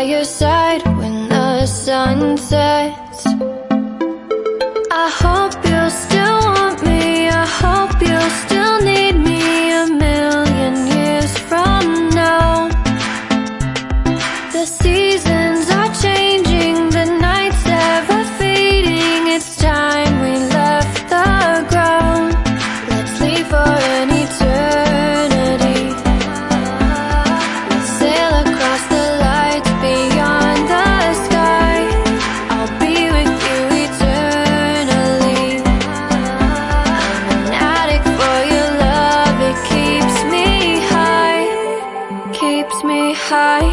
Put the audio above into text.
by your side when the sun sets. I hope you'll still want me, I hope you'll still need me 1,000,000 years from now. The seasons are changing, the nights ever fading. It's time we left the ground. Let's leave for an eternity. Let's sail across the lights beyond the sky. I'll be with you eternally. I'm an addict for your love, it keeps me high, keeps me high.